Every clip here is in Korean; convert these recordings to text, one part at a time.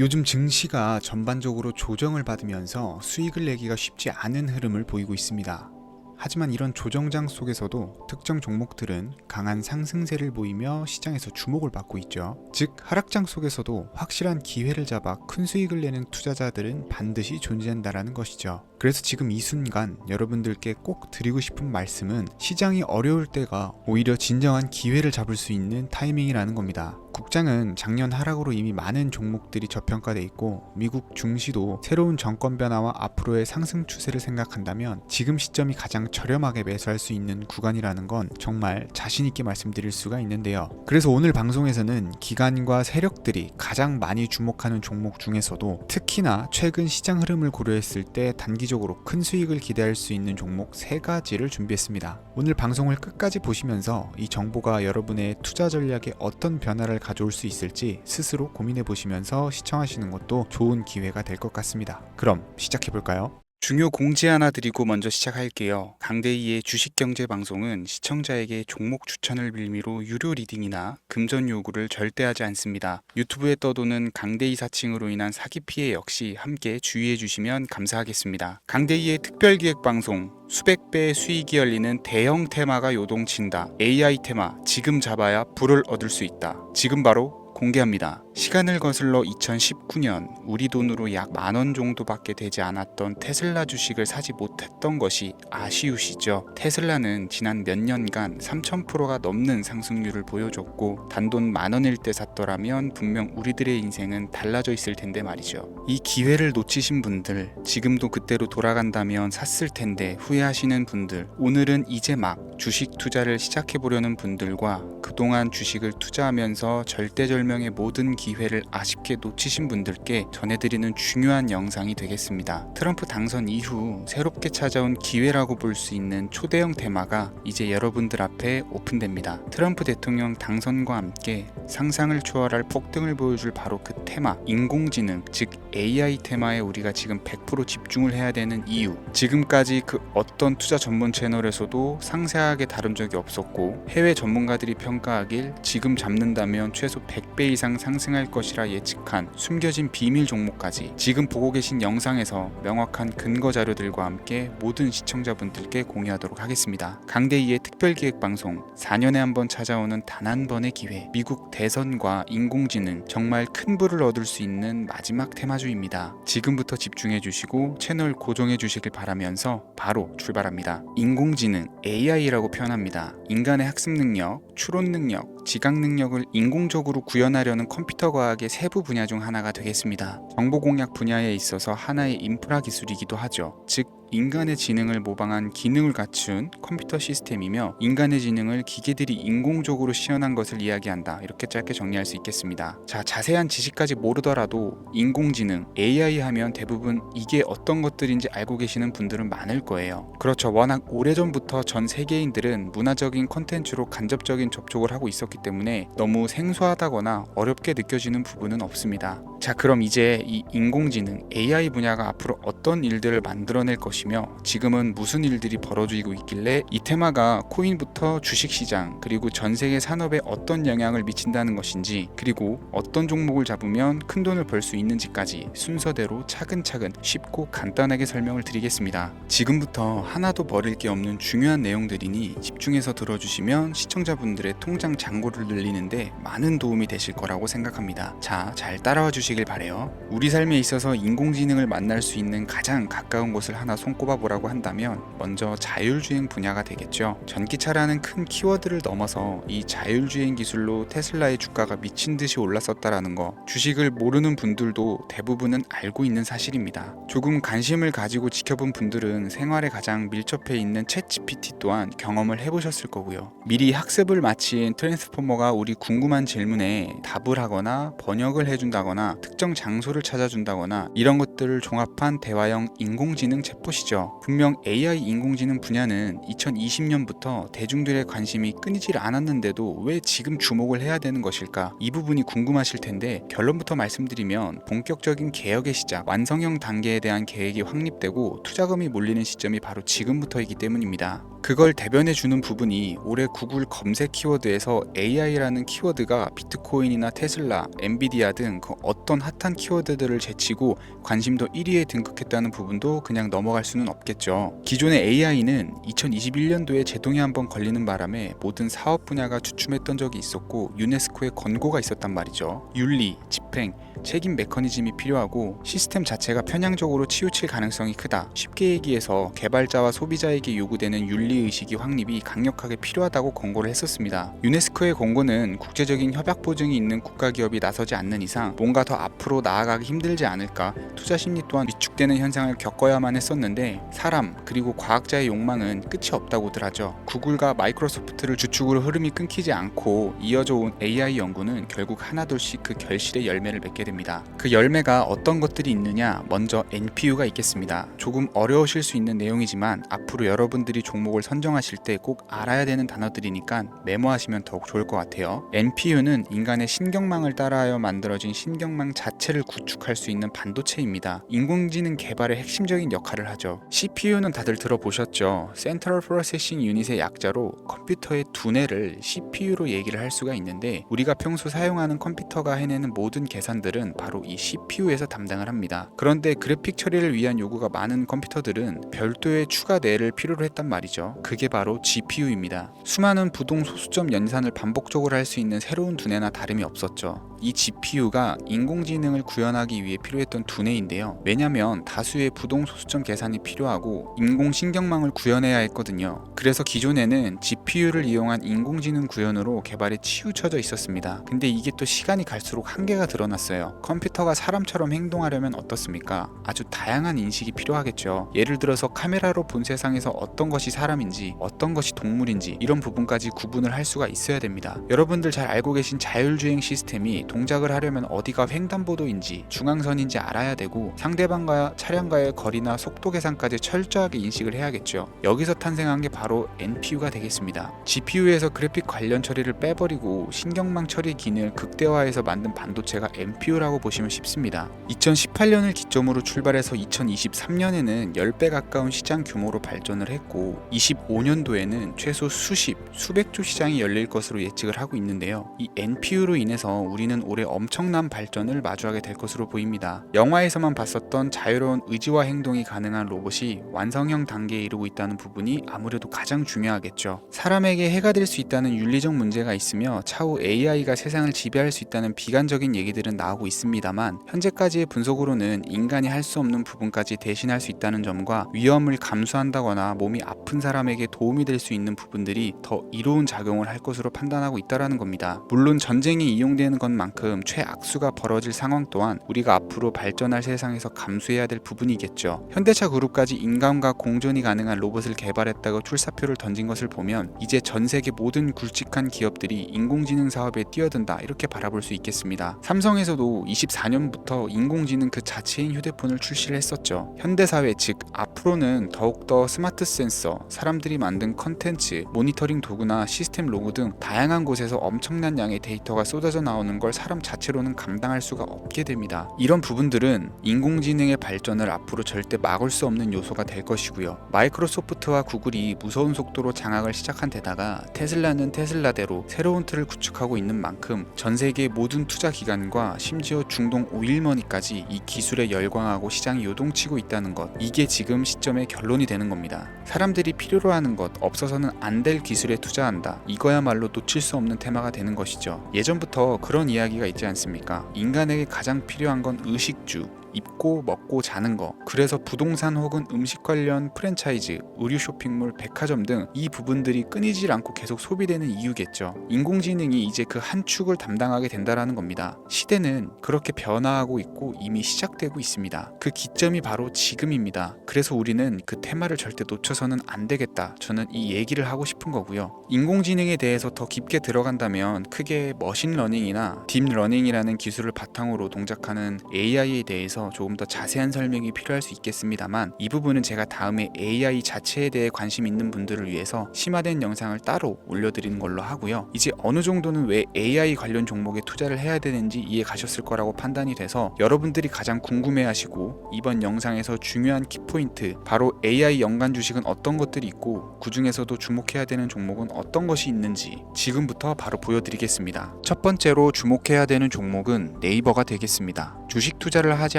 요즘 증시가 전반적으로 조정을 받으면서 수익을 내기가 쉽지 않은 흐름을 보이고 있습니다. 하지만 이런 조정장 속에서도 특정 종목들은 강한 상승세를 보이며 시장에서 주목을 받고 있죠. 즉, 하락장 속에서도 확실한 기회를 잡아 큰 수익을 내는 투자자들은 반드시 존재한다라는 것이죠. 그래서 지금 이 순간 여러분들께 꼭 드리고 싶은 말씀은 시장이 어려울 때가 오히려 진정한 기회를 잡을 수 있는 타이밍이라는 겁니다. 국장은 작년 하락으로 이미 많은 종목들이 저평가돼 있고 미국 증시도 새로운 정권 변화와 앞으로의 상승 추세를 생각한다면 지금 시점이 가장 저렴하게 매수할 수 있는 구간이라는 건 정말 자신 있게 말씀드릴 수가 있는데요. 그래서 오늘 방송에서는 기관과 세력들이 가장 많이 주목하는 종목 중에서도 특히나 최근 시장 흐름을 고려했을 때 단기적으로 큰 수익을 기대할 수 있는 종목 3가지를 준비했습니다. 오늘 방송을 끝까지 보시면서 이 정보가 여러분의 투자 전략에 어떤 변화를 가져올 수 있을지 스스로 고민해 보시면서 시청하시는 것도 좋은 기회가 될 것 같습니다. 그럼 시작해 볼까요? 중요 공지 하나 드리고 먼저 시작할게요. 강대희의 주식경제 방송은 시청자에게 종목 추천을 빌미로 유료 리딩이나 금전 요구를 절대 하지 않습니다. 유튜브에 떠도는 강대희 사칭으로 인한 사기 피해 역시 함께 주의해 주시면 감사하겠습니다. 강대희의 특별기획 방송 수백 배의 수익이 열리는 대형 테마가 요동친다. AI 테마 지금 잡아야 불을 얻을 수 있다. 지금 바로 공개합니다. 시간을 거슬러 2019년 우리 돈으로 약 10,000원 정도밖에 되지 않았던 테슬라 주식을 사지 못했던 것이 아쉬우시죠? 테슬라는 지난 몇 년간 3000%가 넘는 상승률을 보여줬고 단돈 10,000원일 때 샀더라면 분명 우리들의 인생은 달라져 있을 텐데 말이죠. 이 기회를 놓치신 분들, 지금도 그때로 돌아간다면 샀을 텐데 후회하시는 분들, 오늘은 이제 막 주식 투자를 시작해보려는 분들과 그동안 주식을 투자하면서 절대절명의 모든 기회를 아쉽게 놓치신 분들께 전해드리는 중요한 영상이 되겠습니다. 트럼프 당선 이후 새롭게 찾아온 기회라고 볼 수 있는 초대형 테마가 이제 여러분들 앞에 오픈됩니다. 트럼프 대통령 당선과 함께 상상을 초월할 폭등을 보여줄 바로 그 테마, 인공지능, 즉 AI 테마에 우리가 지금 100% 집중을 해야 되는 이유, 지금까지 그 어떤 투자 전문 채널에서도 상세하게 다룬 적이 없었고 해외 전문가들이 평가하길 지금 잡는다면 최소 100배 이상 상승할 것이라 예측한 숨겨진 비밀 종목까지 지금 보고 계신 영상에서 명확한 근거 자료들과 함께 모든 시청자분들께 공유하도록 하겠습니다. 강대희의 특별기획방송 4년에 한 번 찾아오는 단 한 번의 기회, 미국 대선과 인공지능, 정말 큰 부를 얻을 수 있는 마지막 테마주입니다. 지금부터 집중해 주시고 채널 고정해 주시길 바라면서 바로 출발합니다. 인공지능, AI라고 표현합니다. 인간의 학습 능력, 추론 능력, 지각 능력을 인공적으로 구현하려는 컴퓨터 과학의 세부 분야 중 하나가 되겠습니다. 정보 공략 분야에 있어서 하나의 인프라 기술이기도 하죠. 즉 인간의 지능을 모방한 기능을 갖춘 컴퓨터 시스템이며 인간의 지능을 기계들이 인공적으로 시연한 것을 이야기한다. 이렇게 짧게 정리할 수 있겠습니다. 자, 자세한 지식까지 모르더라도 인공지능, AI 하면 대부분 이게 어떤 것들인지 알고 계시는 분들은 많을 거예요. 그렇죠. 워낙 오래전부터 전 세계인들은 문화적인 콘텐츠로 간접적인 접촉을 하고 있었기 때문에 너무 생소하다거나 어렵게 느껴지는 부분은 없습니다. 자, 그럼 이제 이 인공지능, AI 분야가 앞으로 어떤 일들을 만들어낼 것이며 지금은 무슨 일들이 벌어지고 있길래 이 테마가 코인부터 주식시장 그리고 전 세계 산업에 어떤 영향을 미친다는 것인지, 그리고 어떤 종목을 잡으면 큰 돈을 벌 수 있는지까지 순서대로 차근차근 쉽고 간단하게 설명을 드리겠습니다. 지금부터 하나도 버릴 게 없는 중요한 내용들이니 집중해서 들어주시면 시청자분들의 통장 잔고를 늘리는데 많은 도움이 되실 거라고 생각합니다. 자, 잘 따라와 주시길 바래요. 우리 삶에 있어서 인공지능을 만날 수 있는 가장 가까운 곳을 하나 손꼽아 보라고 한다면 먼저 자율주행 분야가 되겠죠. 전기차라는 큰 키워드를 넘어서 이 자율주행 기술로 테슬라의 주가가 미친 듯이 올랐었다라는 거, 주식을 모르는 분들도 대부분은 알고 있는 사실입니다. 조금 관심을 가지고 지켜본 분들은 생활에 가장 밀접해 있는 챗GPT 또한 경험을 해보셨을 거고요. 미리 학습을 마친 트랜스포머가 우리 궁금한 질문에 답을 하거나 번역을 해준다거나 특정 장소를 찾아준다거나 이런 것들을 종합한 대화형 인공지능 챗봇이죠. 분명 AI 인공지능 분야는 2020년부터 대중들의 관심이 끊이질 않았는데도 왜 지금 주목을 해야 되는 것일까? 이 부분이 궁금하실 텐데 결론부터 말씀드리면 본격적인 개혁의 시작, 완성형 단계에 대한 계획이 확립되고 투자금이 몰리는 시점이 바로 지금부터이기 때문입니다. 그걸 대변해주는 부분이 올해 구글 검색 키워드에서 AI라는 키워드가 비트코인이나 테슬라, 엔비디아 등 그 어떤 핫한 키워드들을 제치고 관심도 1위에 등극했다는 부분도 그냥 넘어갈 수는 없겠죠. 기존의 AI는 2021년도에 제동이 한번 걸리는 바람에 모든 사업 분야가 주춤했던 적이 있었고 유네스코의 권고가 있었단 말이죠. 윤리, 집행, 책임 메커니즘이 필요하고 시스템 자체가 편향적으로 치우칠 가능성이 크다. 쉽게 얘기해서 개발자와 소비자에게 요구되는 윤리의식이 확립이 강력하게 필요하다고 권고를 했었습니다. 유네스코의 권고는 국제적인 협약 보증이 있는 국가기업이 나서지 않는 이상 뭔가 더 앞으로 나아가기 힘들지 않을까, 투자 심리 또한 위축되는 현상을 겪어야만 했었는데 사람 그리고 과학자의 욕망은 끝이 없다고들 하죠. 구글과 마이크로소프트를 주축으로 흐름이 끊기지 않고 이어져 온 AI 연구는 결국 하나둘씩 그 결실의 열매를 맺게 됩니다. 그 열매가 어떤 것들이 있느냐, 먼저 NPU가 있겠습니다. 조금 어려우실 수 있는 내용이지만 앞으로 여러분들이 종목을 선정하실 때 꼭 알아야 되는 단어들이니까 메모하시면 더욱 좋을 것 같아요. NPU는 인간의 신경망을 따라하여 만들어진 신경망 자체를 구축할 수 있는 반도체입니다. 인공지능 개발의 핵심적인 역할을 하죠. CPU는 다들 들어보셨죠? Central Processing Unit의 약자로 컴퓨터의 두뇌를 CPU로 얘기를 할 수가 있는데 우리가 평소 사용하는 컴퓨터가 해내는 모든 계산들은 바로 이 CPU에서 담당을 합니다. 그런데 그래픽 처리를 위한 요구가 많은 컴퓨터들은 별도의 추가 뇌를 필요로 했단 말이죠. 그게 바로 GPU입니다. 수많은 부동 소수점 연산을 반복적으로 할 수 있는 새로운 두뇌나 다름이 없었죠. 이 GPU가 인공지능을 구현하기 위해 필요했던 두뇌인데요. 왜냐면 다수의 부동 소수점 계산이 필요하고 인공신경망을 구현해야 했거든요. 그래서 기존에는 GPU를 이용한 인공지능 구현으로 개발에 치우쳐져 있었습니다. 근데 이게 또 시간이 갈수록 한계가 드러났어요. 컴퓨터가 사람처럼 행동하려면 어떻습니까? 아주 다양한 인식이 필요하겠죠. 예를 들어서 카메라로 본 세상에서 어떤 것이 사람인지 어떤 것이 동물인지 이런 부분까지 구분을 할 수가 있어야 됩니다. 여러분들 잘 알고 계신 자율주행 시스템이 동작을 하려면 어디가 횡단보도인지 중앙선인지 알아야 되고 상대방과 차량과의 거리나 속도 계산까지 철저하게 인식을 해야겠죠. 여기서 탄생한 게 바로 NPU가 되겠습니다. GPU에서 그래픽 관련 처리를 빼버리고 신경망 처리 기능을 극대화해서 만든 반도체가 NPU라고 보시면 쉽습니다. 2018년을 기점으로 출발해서 2023년에는 10배 가까운 시장 규모로 발전을 했고 25년도에는 최소 수백조 시장이 열릴 것으로 예측을 하고 있는데요. 이 NPU로 인해서 우리는 올해 엄청난 발전을 마주하게 될 것으로 보입니다. 영화에서만 봤었던 자유로운 의지와 행동이 가능한 로봇이 완성형 단계에 이르고 있다는 부분이 아무래도 가장 중요하겠죠. 사람에게 해가 될 수 있다는 윤리적 문제가 있으며 차후 AI가 세상을 지배할 수 있다는 비관적인 얘기들은 나오고 있습니다만 현재까지의 분석으로는 인간이 할 수 없는 부분까지 대신할 수 있다는 점과 위험을 감수한다거나 몸이 아픈 사람에게 도움이 될 수 있는 부분들이 더 이로운 작용을 할 것으로 판단하고 있다는 겁니다. 물론 전쟁이 이용되는 것만큼 최악수가 벌어질 상황 또한 우리가 앞으로 발전할 세상에서 감수해야 될 부분이겠죠. 현대차 그룹까지 인간과 공존이 가능한 로봇을 개발했다고 출사표를 던진 것을 보면 이제 전 세계 모든 굵직한 기업들이 인공지능 사업에 뛰어든다 이렇게 바라볼 수 있겠습니다. 삼성에서도 24년부터 인공지능 그 자체인 휴대폰을 출시를 했었죠. 현대사회 즉 앞으로는 더욱더 스마트 센서, 사람들이 만든 컨텐츠, 모니터링 도구나 시스템 로고 등 다양한 곳에서 엄청난 양의 데이터가 쏟아져 나오는 걸 사람 자체로는 감당할 수가 없게 됩니다. 이런 부분들은 인공지능의 발전을 앞으로 절대 막을 수 없는 요소가 될 것이고요. 마이크로소프트와 구글이 무서운 속도로 장악을 시작한 데다가 테슬라는 테슬라대로 새로운 틀을 구축하고 있는 만큼 전 세계 모든 투자 기관과 심지어 중동 오일머니까지 이 기술에 열광하고 시장이 요동치고 있다는 것, 이게 지금 시점의 결론이 되는 겁니다. 사람들이 필요로 하는 것, 없어서는 안 될 기술에 투자한다. 이거야말로 놓칠 수 없는 테마가 되는 것이죠. 예전부터 그런 이야기가 있지 않습니까? 인간에게 가장 필요한 건 의식주, 입고 먹고 자는 거. 그래서 부동산 혹은 음식 관련 프랜차이즈, 의류 쇼핑몰, 백화점 등 이 부분들이 끊이질 않고 계속 소비되는 이유겠죠. 인공지능이 이제 그 한 축을 담당하게 된다라는 겁니다. 시대는 그렇게 변화하고 있고 이미 시작되고 있습니다. 그 기점이 바로 지금입니다. 그래서 우리는 그 테마를 절대 놓쳐서는 안 되겠다. 저는 이 얘기를 하고 싶은 거고요. 인공지능에 대해서 더 깊게 들어간다면 크게 머신러닝이나 딥러닝이라는 기술을 바탕으로 동작하는 AI에 대해서 대해서 조금 더 자세한 설명이 필요할 수 있겠습니다만, 이 부분은 제가 다음에 AI 자체에 대해 관심 있는 분들을 위해서 심화된 영상을 따로 올려드리는 걸로 하고요. 이제 어느 정도는 왜 AI 관련 종목에 투자를 해야 되는지 이해 가셨을 거라고 판단이 돼서, 여러분들이 가장 궁금해하시고 이번 영상에서 중요한 키포인트, 바로 AI 연관 주식은 어떤 것들이 있고 그 중에서도 주목해야 되는 종목은 어떤 것이 있는지 지금부터 바로 보여드리겠습니다. 첫 번째로 주목해야 되는 종목은 네이버가 되겠습니다. 주식 투자를 하지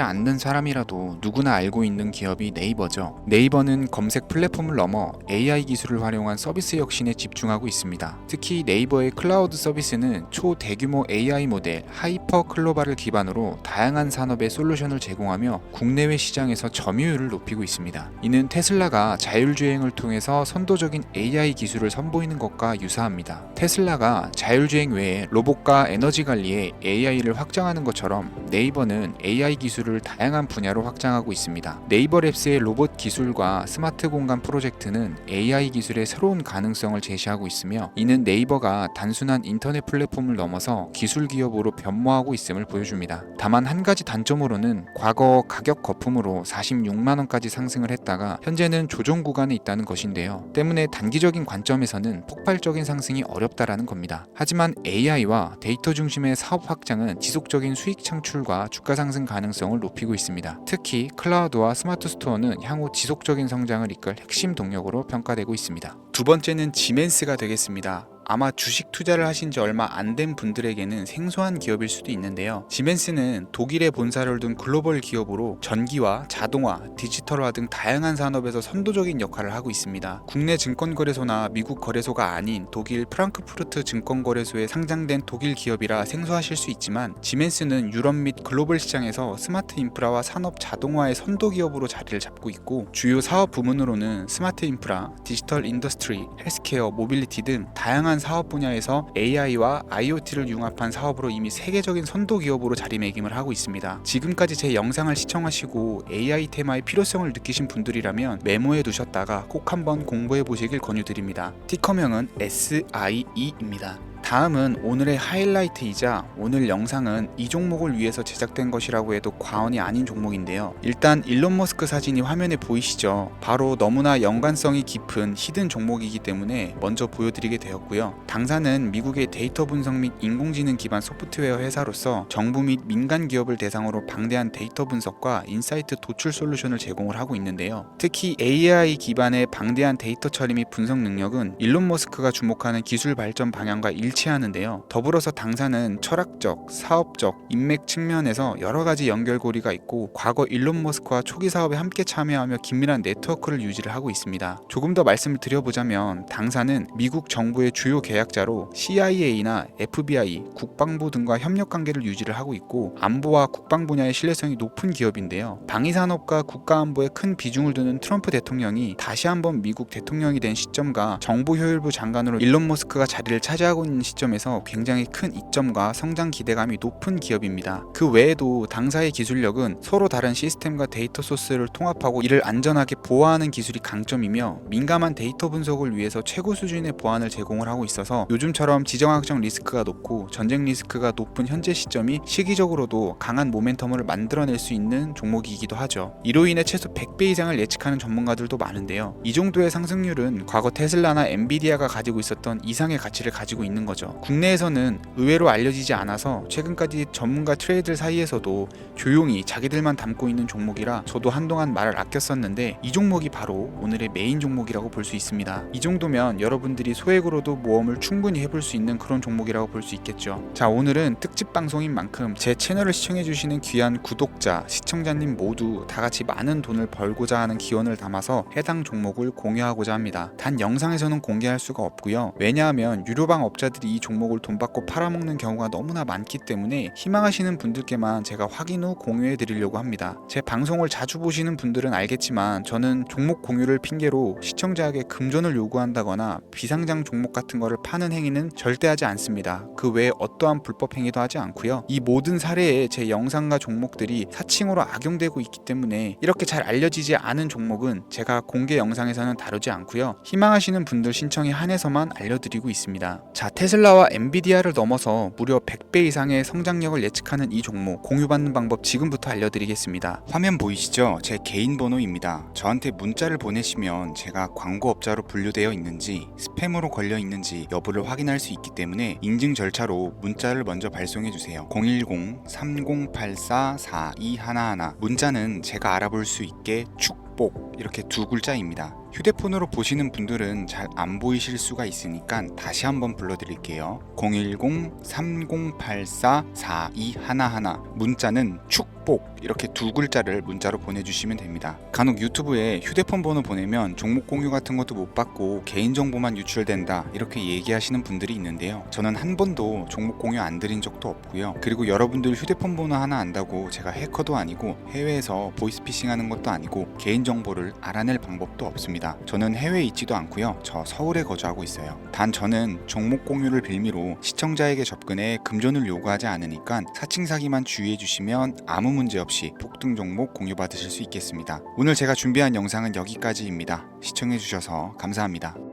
않는 사람이라도 누구나 알고 있는 기업이 네이버죠. 네이버는 검색 플랫폼을 넘어 AI 기술을 활용한 서비스 혁신에 집중하고 있습니다. 특히 네이버의 클라우드 서비스는 초대규모 AI 모델 하이퍼 클로바를 기반으로 다양한 산업의 솔루션을 제공하며 국내외 시장에서 점유율을 높이고 있습니다. 이는 테슬라가 자율주행을 통해서 선도적인 AI 기술을 선보이는 것과 유사합니다. 테슬라가 자율주행 외에 로봇과 에너지 관리에 AI를 확장하는 것처럼 네이버는 AI 기술을 다양한 분야로 확장하고 있습니다. 네이버랩스의 로봇 기술과 스마트 공간 프로젝트는 AI 기술의 새로운 가능성을 제시하고 있으며, 이는 네이버가 단순한 인터넷 플랫폼을 넘어서 기술 기업으로 변모하고 있음을 보여줍니다. 다만 한 가지 단점으로는 과거 가격 거품으로 46만 원까지 상승을 했다가 현재는 조정 구간에 있다는 것인데요. 때문에 단기적인 관점에서는 폭발적인 상승이 어렵다라는 겁니다. 하지만 AI와 데이터 중심의 사업 확장은 지속적인 수익 창출과 주가 상승 가능성을 높이고 있습니다. 특히 클라우드와 스마트 스토어는 향후 지속적인 성장을 이끌 핵심 동력으로 평가되고 있습니다. 두 번째는 지멘스가 되겠습니다. 아마 주식 투자를 하신 지 얼마 안 된 분들에게는 생소한 기업일 수도 있는데요. 지멘스는 독일에 본사를 둔 글로벌 기업으로 전기와 자동화, 디지털화 등 다양한 산업에서 선도적인 역할을 하고 있습니다. 국내 증권거래소나 미국 거래소가 아닌 독일 프랑크푸르트 증권거래소에 상장된 독일 기업이라 생소하실 수 있지만, 지멘스는 유럽 및 글로벌 시장에서 스마트 인프라와 산업 자동화의 선도 기업으로 자리를 잡고 있고, 주요 사업 부문으로는 스마트 인프라, 디지털 인더스트리, 헬스케어, 모빌리티 등 다양한 사업 분야에서 AI와 IoT를 융합한 사업으로 이미 세계적인 선도 기업으로 자리매김을 하고 있습니다. 지금까지 제 영상을 시청하시고 AI 테마의 필요성을 느끼신 분들이라면 메모해 두셨다가 꼭 한번 공부해 보시길 권유드립니다. 티커명은 SIE입니다. 다음은 오늘의 하이라이트이자 오늘 영상은 이 종목을 위해서 제작된 것이라고 해도 과언이 아닌 종목인데요. 일단 일론 머스크 사진이 화면에 보이시죠? 바로 너무나 연관성이 깊은 히든 종목이기 때문에 먼저 보여드리게 되었고요. 당사는 미국의 데이터 분석 및 인공지능 기반 소프트웨어 회사로서 정부 및 민간 기업을 대상으로 방대한 데이터 분석과 인사이트 도출 솔루션을 제공을 하고 있는데요. 특히 AI 기반의 방대한 데이터 처리 및 분석 능력은 일론 머스크가 주목하는 기술 발전 방향과 일치하는데요. 더불어서 당사는 철학적, 사업적, 인맥 측면에서 여러 가지 연결고리가 있고, 과거 일론 머스크와 초기 사업에 함께 참여하며 긴밀한 네트워크를 유지를 하고 있습니다. 조금 더 말씀을 드려보자면, 당사는 미국 정부의 주요 계약자로 CIA나 FBI, 국방부 등과 협력 관계를 유지를 하고 있고, 안보와 국방 분야의 신뢰성이 높은 기업인데요. 방위산업과 국가안보에 큰 비중을 두는 트럼프 대통령이 다시 한번 미국 대통령이 된 시점과 정보효율부 장관으로 일론 머스크가 자리를 차지하고 있는 시점에서 굉장히 큰 이점과 성장 기대감이 높은 기업입니다. 그 외에도 당사의 기술력은 서로 다른 시스템과 데이터 소스를 통합하고 이를 안전하게 보호하는 기술이 강점이며, 민감한 데이터 분석을 위해서 최고 수준의 보안을 제공을 하고 있어서 요즘처럼 지정학적 리스크가 높고 전쟁 리스크가 높은 현재 시점이 시기적으로도 강한 모멘텀을 만들어낼 수 있는 종목이기도 하죠. 이로 인해 최소 100배 이상을 예측하는 전문가들도 많은데요. 이 정도의 상승률은 과거 테슬라나 엔비디아가 가지고 있었던 이상의 가치를 가지고 있는 거죠. 국내에서는 의외로 알려지지 않아서 최근까지 전문가 트레이더 사이에서도 조용히 자기들만 담고 있는 종목이라 저도 한동안 말을 아꼈었는데, 이 종목이 바로 오늘의 메인 종목이라고 볼 수 있습니다. 이 정도면 여러분들이 소액으로도 모험을 충분히 해볼 수 있는 그런 종목이라고 볼 수 있겠죠. 자, 오늘은 특집 방송인 만큼 제 채널을 시청해주시는 귀한 구독자, 시청자님 모두 다같이 많은 돈을 벌고자 하는 기원을 담아서 해당 종목을 공유하고자 합니다. 단 영상에서는 공개할 수가 없고요. 왜냐하면 유료방 업자들이 이 종목을 돈 받고 팔아먹는 경우가 너무나 많기 때문에 희망하시는 분들께만 제가 확인 후 공유해 드리려고 합니다. 제 방송을 자주 보시는 분들은 알겠지만, 저는 종목 공유를 핑계로 시청자에게 금전을 요구한다거나 비상장 종목 같은 거를 파는 행위는 절대 하지 않습니다. 그 외에 어떠한 불법 행위도 하지 않고요. 이 모든 사례에 제 영상과 종목들이 사칭으로 악용되고 있기 때문에 이렇게 잘 알려지지 않은 종목은 제가 공개 영상에서는 다루지 않고요. 희망하시는 분들 신청에 한해서만 알려드리고 있습니다. 자, 테슬라 테슬라와 엔비디아를 넘어서 무려 100배 이상의 성장력을 예측하는 이 종목 공유받는 방법 지금부터 알려드리겠습니다. 화면 보이시죠? 제 개인 번호입니다. 저한테 문자를 보내시면 제가 광고업자로 분류되어 있는지 스팸으로 걸려 있는지 여부를 확인할 수 있기 때문에 인증 절차로 문자를 먼저 발송해주세요. 010-3084-4211 문자는 제가 알아볼 수 있게 축복 이렇게 두 글자입니다. 휴대폰으로 보시는 분들은 잘 안 보이실 수가 있으니까 다시 한번 불러드릴게요. 010-3084-4211 문자는 축복 이렇게 두 글자를 문자로 보내주시면 됩니다. 간혹 유튜브에 휴대폰 번호 보내면 종목 공유 같은 것도 못 받고 개인정보만 유출된다 이렇게 얘기하시는 분들이 있는데요. 저는 한 번도 종목 공유 안 드린 적도 없고요. 그리고 여러분들 휴대폰 번호 하나 안다고 제가 해커도 아니고 해외에서 보이스피싱 하는 것도 아니고 개인정보를 알아낼 방법도 없습니다. 저는 해외에 있지도 않고요. 저 서울에 거주하고 있어요. 단 저는 종목 공유를 빌미로 시청자에게 접근해 금전을 요구하지 않으니까 사칭 사기만 주의해 주시면 아무 문제 없이 폭등 종목 공유 받으실 수 있겠습니다. 오늘 제가 준비한 영상은 여기까지입니다. 시청해 주셔서 감사합니다.